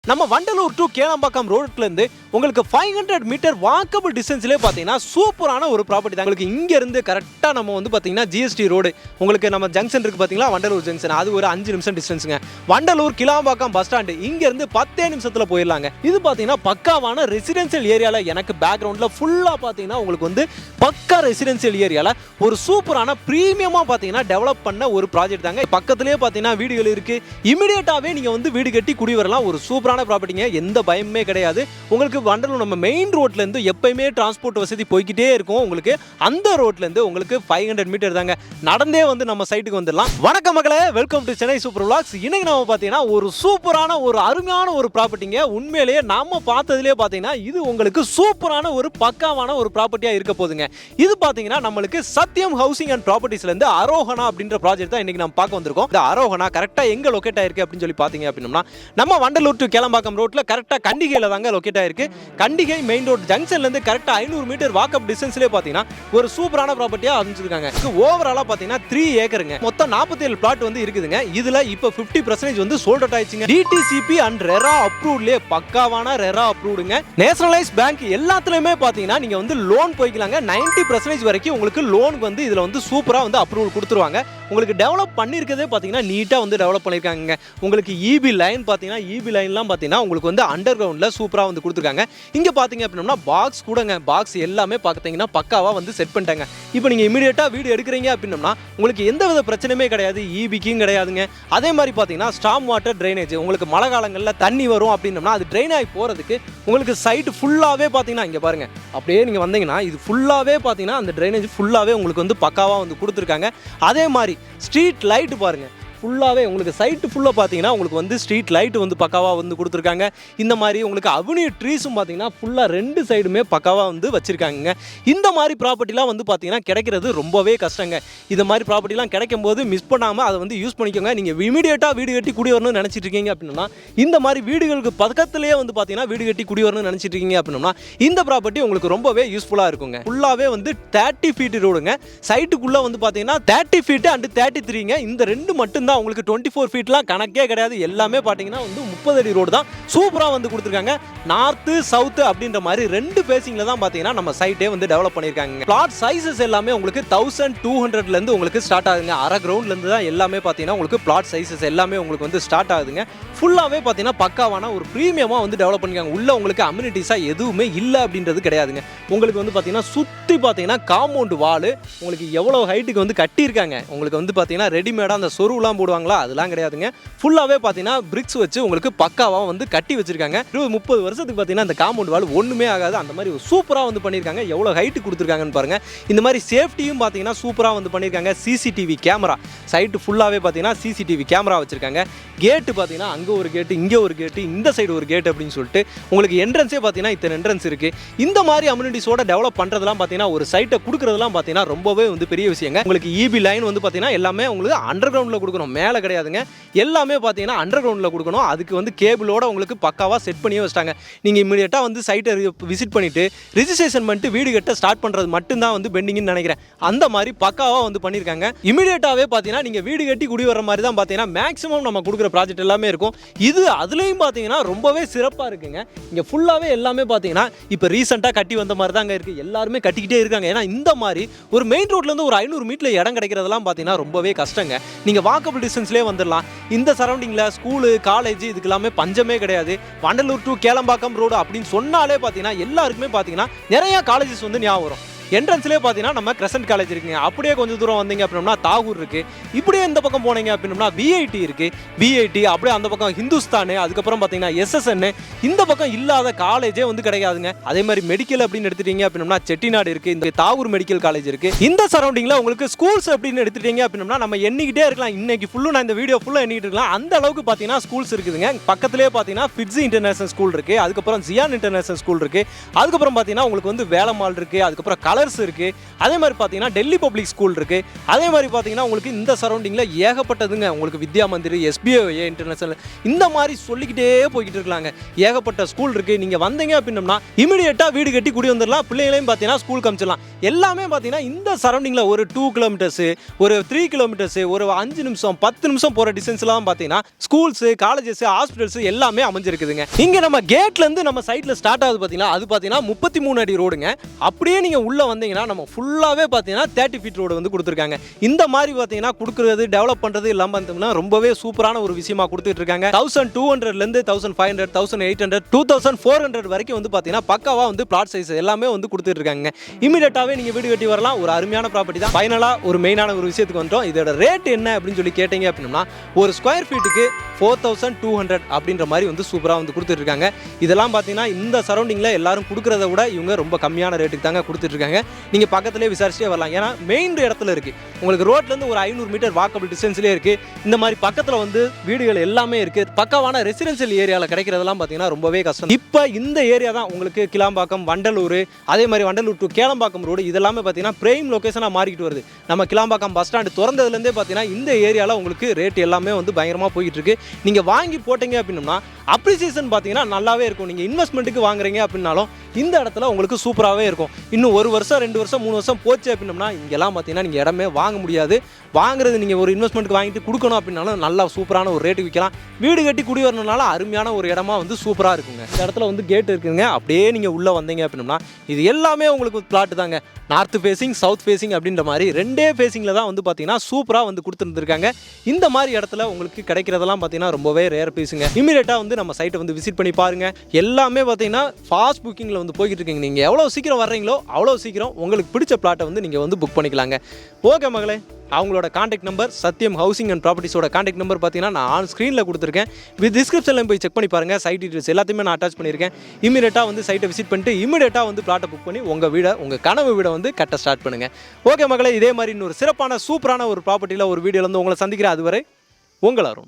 நம்ம வண்டலூர் டு கேளம்பாக்கம் ரோட்லேருந்து உங்களுக்கு 500 மீட்டர் வாக்கபிள் டிஸ்டன்ஸ்லேயே பார்த்தீங்கன்னா சூப்பரான ஒரு ப்ராப்பர்ட்டி தான். உங்களுக்கு இங்கேருந்து கரெக்டாக நம்ம வந்து பார்த்தீங்கன்னா ஜிஎஸ்டி ரோடு உங்களுக்கு நம்ம ஜங்ஷன் இருக்குது பார்த்தீங்களா, வண்டலூர் ஜங்ஷன், அது ஒரு 5 நிமிஷம் டிஸ்டன்ஸுங்க. வண்டலூர் கிளாம்பாக்கம் பஸ் ஸ்டாண்டு இங்கேருந்து 10 நிமிஷத்தில் போயிடலாங்க. இது பார்த்தீங்கன்னா பக்காவான ரெசிடென்சியல் ஏரியாவில் எனக்கு பேக்ரவுண்டில் ஃபுல்லாக பார்த்தீங்கன்னா உங்களுக்கு வந்து பக்கா ரெசிடென்சியல் ஏரியாவில் ஒரு சூப்பரான ப்ரீமியமாக பார்த்தீங்கன்னா டெவலப் பண்ண ஒரு ப்ராஜெக்ட் தாங்க. பக்கத்துலேயே பார்த்தீங்கன்னா வீடுகள் இருக்குது. இமீடியட்டாகவே நீங்கள் வந்து வீடு கட்டி குடி வரலாம். ஒரு சூப்பரான ப்ராப்பர்ட்டிங்க, எந்த பயமே கிடையாது. உங்களுக்கு வண்டலூர் நம்ம மெயின் ரோட்லேருந்து எப்பயுமே டிரான்ஸ்போர்ட் வசதி போய்கிட்டே இருக்கும். உங்களுக்கு அந்த ரோட்லேருந்து உங்களுக்கு 500 மீட்டர் தாங்க, நடந்தே வந்து நம்ம சைட்டுக்கு வந்துடலாம். வணக்கம் மக்களே, welcome to Chennai super vlogs. இன்னைக்கு நம்ம பார்த்தீங்கன்னா ஒரு சூப்பரான ஒரு அருமையான ஒரு ப்ராப்பர்ட்டிங்க. உண்மையிலேயே நம்ம பார்த்ததுலேயே பார்த்தீங்கன்னா இது உங்களுக்கு சூப்பரான ஒரு பக்காவான ஒரு ப்ராப்பர்ட்டியாக இருக்க போகுதுங்க. இது பார்த்தீங்கன்னா நம்மளுக்கு சத்யம் ஹவுசிங் அண்ட் ப்ராப்பர்ட்டிஸ்லேருந்து அரோகனா அப்படின்ற ப்ராஜெக்ட் தான் இன்னைக்கு நம்ம பார்க்க வந்திருக்கோம். இந்த அரோகனா கரெக்டாக எங்கே லொக்கேட் ஆயிருக்கு அப்படின்னு சொல்லி பார்த்தீங்க அப்படின்னா நம்ம வண்டலூர் டு கேளம்பாக்கம் ரோட்ல கரெக்டாக கண்டிகையில் தாங்க லொக்கேட் ஆயிருக்கு. கண்டிகை மெயின் ரோட் ஜங்ஷன்லேருந்து கரெக்டாக 500 மீட்டர் வாக்கப் டிஸ்டன்ஸ்லேயே பார்த்தீங்கன்னா ஒரு சூப்பரான ப்ராப்பர்ட்டியாக அமைச்சிருக்காங்க. ஓவராலாக பார்த்தீங்கன்னா 3 ஏக்கருங்க, மொத்தம் 47 பிளாட் வந்து இருக்குதுங்க. இதில் இப்போ 50% வந்து சோல்ட் அவுட் ஆயிடுச்சுங்க. டிடிசிபி அண்ட் ரெரா அப்ரூவ்ட்லேயே பக்காவான ரெரா அப்ரூவ்டுங்க. நேஷனலைஸ் பேங்க் எல்லாத்துலேயுமே பார்த்தீங்கன்னா நீங்கள் வந்து லோன் போய்க்கலாங்க. 90% வரைக்கும் உங்களுக்கு லோனுக்கு வந்து இதில் வந்து சூப்பராக வந்து அப்ரூவல் கொடுத்துருவாங்க. உங்களுக்கு டெவலப் பண்ணியிருக்கதே பார்த்தீங்கன்னா நீட்டாக வந்து டெவலப் பண்ணியிருக்காங்க. உங்களுக்கு இபி லைன் பார்த்தீங்கன்னா இபி லைன்லாம் பார்த்தீங்கன்னா உங்களுக்கு வந்து அண்டர் கிரவுண்டில் சூப்பராக வந்து கொடுத்துருக்காங்க. இங்கே பார்த்தீங்க அப்படின்னா பாக்ஸ் கூடங்க, பாக்ஸ் எல்லாமே பார்த்தீங்கன்னா பக்காவாக வந்து செட் பண்ணிட்டாங்க. இப்போ நீங்கள் இமீடியட்டாக வீடு எடுக்கிறீங்க அப்படின்னா உங்களுக்கு எந்த வித பிரச்சனையுமே கிடையாது, இபிக்கும் கிடையாதுங்க. அதே மாதிரி பார்த்தீங்கன்னா ஸ்டாம் வாட்டர் ட்ரைனேஜ், உங்களுக்கு மழை காலங்களில் தண்ணி வரும் அப்படின்னம்னா அது ட்ரைன் ஆகி போகிறதுக்கு உங்களுக்கு சைட்டு ஃபுல்லாகவே பார்த்தீங்கன்னா இங்கே பாருங்கள், அப்படியே நீங்கள் வந்தீங்கன்னா இது ஃபுல்லாகவே பார்த்தீங்கன்னா அந்த ட்ரைனேஜ் ஃபுல்லாகவே உங்களுக்கு வந்து பக்காவாக வந்து கொடுத்துருக்காங்க. அதே மாதிரி ஸ்ட்ரீட் லைட்டு பாருங்கள், ஃபுல்லாகவே உங்களுக்கு சைட்டு ஃபுல்லாக பார்த்தீங்கன்னா உங்களுக்கு வந்து ஸ்ட்ரீட் லைட்டு வந்து பக்காவாக வந்து கொடுத்துருக்காங்க. இந்த மாதிரி உங்களுக்கு அவென்யூ ட்ரீஸும் பார்த்தீங்கன்னா ஃபுல்லாக 2 சைடுமே பக்காவாக வந்து வச்சுருக்காங்க. இந்த மாதிரி ப்ராப்பர்ட்டிலாம் வந்து பார்த்தீங்கன்னா கிடைக்கிறது ரொம்பவே கஷ்டங்க. இந்த மாதிரி ப்ராப்பர்ட்டிலாம் கிடைக்கும் போது மிஸ் பண்ணாமல் அதை வந்து யூஸ் பண்ணிக்கோங்க. நீங்கள் இமீடியட்டாக வீடு கட்டி குடி வரணும்னு நினச்சிட்டு இருக்கீங்க அப்படின்னா இந்த மாதிரி வீடுகளுக்கு பக்கத்துலேயே வந்து பார்த்தீங்கன்னா வீடு கட்டி குடி வரணும்னு நினச்சிட்டு இருக்கீங்க அப்படின்னா இந்த ப்ராப்பர்ட்டி உங்களுக்கு ரொம்பவே யூஸ்ஃபுல்லாக இருக்குங்க. ஃபுல்லாகவே வந்து 30 ஃபீட் ரோடுங்க. சைட்டுக்குள்ளே வந்து பார்த்தீங்கன்னா 30 ஃபீட்டு அண்ட் 33ங்க. இந்த 2 மட்டும் தான் உங்களுக்கு 24 ஃபீட்லாம் கணக்கே கிடையாது. எல்லாமே பார்த்தீங்கன்னா வந்து 30 அடி ரோடு தான் சூப்பராக வந்து கொடுத்துருக்காங்க. நார்த்து சவுத்து அப்படின்ற மாதிரி 2 ஃபேசிங்கில் தான் பார்த்தீங்கன்னா நம்ம சைட்டே வந்து டெவலப் பண்ணியிருக்காங்க. பிளாட் சைஸஸ் எல்லாமே உங்களுக்கு 1200லேருந்து உங்களுக்கு ஸ்டார்ட் ஆகுதுங்க. அரை கிரவுண்ட்லேருந்து தான் எல்லாமே பார்த்தீங்கன்னா உங்களுக்கு பிளாட் சைஸஸ் எல்லாமே உங்களுக்கு வந்து ஸ்டார்ட் ஆகுதுங்க. ஃபுல்லாகவே பார்த்தீங்கன்னா பக்காவான ஒரு ப்ரீமியமாக வந்து டெவலப் பண்ணியிருக்காங்க. உள்ள உங்களுக்கு அம்யூனிட்டிஸாக எதுவுமே இல்லை அப்படின்றது கிடையாதுங்க. உங்களுக்கு வந்து பார்த்தீங்கன்னா சுற்றி பார்த்தீங்கன்னா காம்பவுண்ட் வால் உங்களுக்கு எவ்வளோ ஹைட்டுக்கு வந்து கட்டியிருக்காங்க. உங்களுக்கு வந்து பார்த்தீங்கன்னா ரெடிமேடாக அந்த சொருவெலாம் போடுவாங்களா அதெல்லாம் கிடையாதுங்க. ஃபுல்லாகவே பார்த்தீங்கன்னா பிரிக்ஸ் வச்சு உங்களுக்கு பக்காவாக வந்து கட்டி வச்சிருக்காங்க. 30 வருஷத்துக்கு பார்த்தீங்கன்னா அந்த காம்பவுண்ட் வால் ஒன்றுமே ஆகாது. அந்த மாதிரி சூப்பராக வந்து பண்ணியிருக்காங்க. எவ்வளோ ஹைட்டு கொடுத்துருக்காங்கன்னு பாருங்கள். இந்த மாதிரி சேஃப்டியும் பார்த்தீங்கன்னா சூப்பராக வந்து பண்ணியிருக்காங்க. சிசிடிவி கேமரா சைட்டு ஃபுல்லாகவே பார்த்தீங்கன்னா சிசிடிவி கேமரா வச்சுருக்காங்க. கேட்டு பார்த்தீங்கன்னா அங்கே ஒரு கேட்டு, இங்கே ஒரு கேட்டு, இந்த சைடு ஒரு கேட்டு அப்படின்னு சொல்லிட்டு உங்களுக்கு என்ட்ரன்ஸே பார்த்தீங்கன்னா இத்தனை என்ட்ரன்ஸ் இருக்குது. இந்த மாதிரி அம்யூனிட்டிஸோட டெவலப் பண்ணுறதுலாம் பார்த்தீங்கன்னா ஒரு சைட்டை கொடுக்குறதுலாம் பார்த்தீங்கன்னா ரொம்பவே வந்து பெரிய விஷயங்க. உங்களுக்கு இபி லைன் வந்து பார்த்தீங்கன்னா எல்லாமே உங்களுக்கு அண்டர் கிரவுண்டில் கொடுக்கணும், மேலே கிடையாதுங்க. எல்லாமே பார்த்தீங்கன்னா அண்டர் கிரவுண்டில் கொடுக்கணும். அதுக்கு வந்து கேபிளோட உங்களுக்கு பக்காவாக செட் பண்ணியே வச்சிட்டாங்க. நீங்கள் இமீடியட்டாக வந்து சைட்டை விசிட் பண்ணிவிட்டு ரிஜிஸ்ட்ரேஷன் பண்ணிட்டு வீடு கட்ட ஸ்டார்ட் பண்ணுறது மட்டும்தான் வந்து பெண்டிங்னு நினைக்கிறேன். அந்த மாதிரி பக்காவாக வந்து பண்ணியிருக்காங்க. இமீடியட்டாகவே பார்த்தீங்கன்னா நீங்கள் வீடு கட்டி குடி வர மாதிரி தான் பார்த்தீங்கன்னா மேக்ஸிமம் நம்ம கொடுக்குற ப்ராஜெக்ட் எல்லாமே இருக்கும். இது அதுலேயும் பார்த்தீங்கன்னா ரொம்பவே சிறப்பாக இருக்குங்க. இங்கே ஃபுல்லாகவே எல்லாமே பார்த்தீங்கன்னா இப்போ ரீசெண்டாக கட்டி வந்த மாதிரி தாங்க இருக்குது. எல்லாருமே கட்டிக்கிட்டே இருக்காங்க. ஏன்னா இந்த மாதிரி ஒரு மெயின் ரோட்லேருந்து ஒரு 500 மீட்டர் இடம் கிடைக்கிறதெல்லாம் பார்த்தீங்கன்னா ரொம்பவே கஷ்டங்க. நீங்கள் வாக்கபிள் டிஸ்டன்ஸ்லேயே வந்துடலாம். இந்த சரௌண்டிங்கில் ஸ்கூலு காலேஜ் இதுக்கு எல்லாமே பஞ்சமே கிடையாது. வண்டலூர் டு கேளம்பாக்கம் ரோடு அப்படின்னு சொன்னாலே பார்த்தீங்கன்னா எல்லாருக்குமே பார்த்தீங்கன்னா நிறையா காலேஜஸ் வந்து ஞாபகம் வரும். என்ட்ரன்ஸ்லேயே பார்த்தீங்கன்னா நம்ம கிரசன்ட் காலேஜ் இருக்குங்க. அப்படியே கொஞ்சம் தூரம் வந்தீங்க அப்படின்னா தாகூர் இருக்குது. இப்படியே இந்த பக்கம் போனீங்க அப்படின்னா விஐடி இருக்குது. விஐடி அப்படியே அந்த பக்கம் ஹிந்துஸ்தானு, அதுக்கப்புறம் பார்த்தீங்கன்னா எஸ்எஸ்என், இந்த பக்கம் இல்லாத காலேஜே வந்து கிடையாதுங்க. அதே மாதிரி மெடிக்கல் அப்படின்னு எடுத்துட்டீங்க அப்படின்னா செட்டிநாடு இருக்குது. இந்த தாகூர் மெடிக்கல் காலேஜ் இருக்குது. இந்த சரௌண்டிங்கில் உங்களுக்கு ஸ்கூல்ஸ் அப்படின்னு எடுத்துட்டீங்க அப்படின்னா நம்ம எண்ணிக்கிட்டே இருக்கலாம். இன்னைக்கு ஃபுல்லும் நான் இந்த வீடியோ ஃபுல்லாக எண்ணிக்கிட்டு இருக்கலாம். அந்த அளவுக்கு பார்த்தீங்கன்னா ஸ்கூல்ஸ் இருக்குதுங்க. பக்கத்துலேயே பார்த்தீங்கன்னா ஃபிட்ஸி இன்டர்நேஷனல் ஸ்கூல் இருக்குது. அதுக்கப்புறம் ஜியான் இன்டர்நேஷனல் ஸ்கூல் இருக்குது. அதுக்கப்புறம் பார்த்தீங்கன்னா உங்களுக்கு வந்து வேலம்மாள் இருக்குது. அதுக்கப்புறம் கலர்ஸ் இருக்குது. அதே மாதிரி பார்த்தீங்கன்னா டெல்லி பப்ளிக் ஸ்கூல் இருக்குது. அதே மாதிரி பார்த்தீங்கன்னா உங்களுக்கு இந்த சரௌண்டிங்கில் ஏகப்பட்டதுங்க. உங்களுக்கு வித்யா மந்திர், SBI இன்டர்நேஷனல், இந்த மாதிரி சொல்லிக்கிட்டே போய்கிட்டு இருக்கலாங்க. ஏகப்பட்ட ஸ்கூல் இருக்குது. நீங்கள் வந்தீங்க அப்படின்னம்னா இமீடியட்டாக வீடு கட்டி குடி வந்துடலாம். பிள்ளைகளையும் பார்த்தீங்கன்னா ஸ்கூலுக்கு அனுப்பிச்சிடலாம். எல்லாமே பார்த்தீங்கன்னா இந்த சரௌண்டிங்கில் ஒரு 2 கிலோமீட்டர்ஸு, ஒரு 3 கிலோமீட்டர்ஸு, ஒரு 5 நிமிஷம் 10 நிமிஷம் போகிற டிஸ்டன்ஸ்லாம் பார்த்தீங்கன்னா ஸ்கூல்ஸு, காலேஜஸ், ஹாஸ்பிட்டல்ஸ் எல்லாமே அமைஞ்சிருக்குதுங்க. இங்கே நம்ம கேட்லேருந்து நம்ம சைட்டில் ஸ்டார்ட் ஆகுது பார்த்தீங்கன்னா, அது பார்த்தீங்கன்னா 33 அடி ரோடுங்க. அப்படியே நீங்கள் உள்ளே வந்தீங்கன்னா நம்ம ஃபுல்லாகவே பார்த்தீங்கன்னா 30 ஃபீட் ரோடு வந்து கொடுத்துருக்காங்க. இந்த மாதிரி பார்த்தீங்கன்னா கொடுக்குறது, டெவலப் பண்ணுறது இல்லாமல் பார்த்தீங்கன்னா ரொம்பவே சூப்பரான ஒரு விஷயமா கொடுத்துட்டு இருக்காங்க. 1200லேருந்து 1500, 1800, 2400 வரைக்கும் வந்து பார்த்தீங்கன்னா பக்காவாக வந்து பிளாட் சைஸ் எல்லாமே வந்து கொடுத்துட்டு இருக்காங்க. இமீடியட்டாகவே நீங்கள் வீடு கட்டி வரலாம். ஒரு அருமையான ப்ராப்பர்ட்டி தான். ஃபைனலாக ஒரு மெயினான ஒரு விஷயத்துக்கு வந்துட்டோம். இதோட ரேட் என்ன அப்படின்னு சொல்லி கேட்டீங்க அப்படின்னா, ஒரு ஸ்கொயர் ஃபீட்டுக்கு 4200 அப்படின்ற மாதிரி வந்து சூப்பராக வந்து கொடுத்துட்டு இருக்காங்க. இதெல்லாம் பார்த்தீங்கன்னா இந்த சரௌண்டிங்கில் எல்லாரும் கொடுக்குறத விட இவங்க ரொம்ப கம்மியான ரேட்டுக்கு தாங்க கொடுத்துட்டு இருக்காங்க. நீங்கள் பக்கத்துலேயே விசாரிச்சுட்டே வரலாம். ஏன்னா மெயின் இடத்துல இருக்குது. உங்களுக்கு ரோட்லேருந்து ஒரு 500 மீட்டர் வாக்கபிள் டிஸ்டன்ஸ்லேயே இருக்குது. இந்த மாதிரி பக்கத்தில் வந்து வீடுகள் எல்லாமே இருக்குது. பக்காவான ரெசிடென்ஷியல் ஏரியாவில் கிடைக்கிறதெல்லாம் பார்த்தீங்கன்னா ரொம்பவே கஷ்டம். இப்போ இந்த ஏரியா தான் உங்களுக்கு கிளாம்பாக்கம், வண்டலூர், அதே மாதிரி வண்டலூர் டு கேளம்பாக்கம் ரோடு இதெல்லாமே பார்த்தீங்கன்னா பிரைம் லொக்கேஷனாக மாறிக்கிட்டு வருது. நம்ம கிளாம்பாக்கம் பஸ் ஸ்டாண்டு திறந்ததுலேருந்தே பார்த்தீங்கன்னா இந்த ஏரியாவில் உங்களுக்கு ரேட் எல்லாமே வந்து பயங்கரமாக போய்கிட்டு இருக்கு. நீங்கள் வாங்கி போட்டீங்க அப்படின்னா அப்ரிசியேஷன் பார்த்தீங்கன்னா நல்லாவே இருக்கும். நீங்கள் இன்வெஸ்ட்மெண்ட்டுக்கு வாங்குறீங்க அப்படின்னாலும் இந்த இடத்துல உங்களுக்கு சூப்பராகவே இருக்கும். இன்னும் 1 வருஷம் 2 வருஷம் 3 வருஷம் போச்சு அப்படின்னம்னா இங்கெல்லாம் பார்த்தீங்கன்னா நீங்கள் இடமே வாங்க முடியாது. வாங்குறது நீங்கள் ஒரு இன்வெஸ்ட்மெண்ட்டுக்கு வாங்கிட்டு கொடுக்கணும் அப்படின்னாலும் நல்லா சூப்பரான ஒரு ரேட்டுக்கு விற்கலாம். வீடு கட்டி குடி வரணுனால அருமையான ஒரு இடமா வந்து சூப்பராக இருக்குங்க. இந்த இடத்துல வந்து கேட் இருக்குங்க. அப்படியே நீங்கள் உள்ளே வந்தீங்க அப்படின்னா இது எல்லாமே உங்களுக்கு பிளாட் தாங்க. நார்த் ஃபேஸிங், சவுத் ஃபேஸிங் அப்படின்ற மாதிரி 2 ஃபேஸிங்கில் தான் வந்து பார்த்தீங்கன்னா சூப்பராக வந்து கொடுத்துருந்துருக்காங்க. இந்த மாதிரி இடத்துல உங்களுக்கு கிடைக்கிறதெல்லாம் பார்த்தீங்கன்னா ரொம்பவே ரேர் பீஸுங்க. இமீடியட்டாக வந்து நம்ம சைட்டை வந்து விசிட் பண்ணி பாருங்கள். எல்லாமே பார்த்தீங்கன்னா ஃபாஸ்ட் புக்கிங்கில் வந்து போய்கிட்டு இருக்கீங்க. நீங்கள் எவ்வளோ சீக்கிரம் வர்றீங்களோ அவ்வளோ சீக்கிரம் உங்களுக்கு பிடிச்ச பிளாட்டை வந்து நீங்கள் வந்து புக் பண்ணிக்கலாங்க. ஓகே மகளே, அவங்களோட contact number Sathyam housing and ப்ராப்பர்ட்டிஸோட காண்டாக்ட் நம்பர் பார்த்தீங்கன்னா நான் ஆன் ஸ்க்ரீனில் கொடுத்துருக்கேன். டிஸ்கிரிப்ஷனில் போய் செக் பண்ணி பாருங்கள். சைட் டீட்டெயில்ஸ் எல்லாத்தையுமே நான் அட்டாச் பண்ணியிருக்கேன். இமீடியட்டாக வந்து சைட்டை விசிட் பண்ணிட்டு இமீடியட்டாக வந்து பிளாட்டை புக் பண்ணி உங்கள் வீடை, உங்கள் கனவு வீடை வந்து கட்ட ஸ்டார்ட் பண்ணுங்கள். ஓகே மகளே, இதே மாதிரி இன்னொரு சிறப்பான சூப்பரான ஒரு ப்ராப்பர்ட்டியில் ஒரு வீடியோவில் வந்து உங்களை சந்திக்கிறேன். அதுவரை உங்கள் அருண்.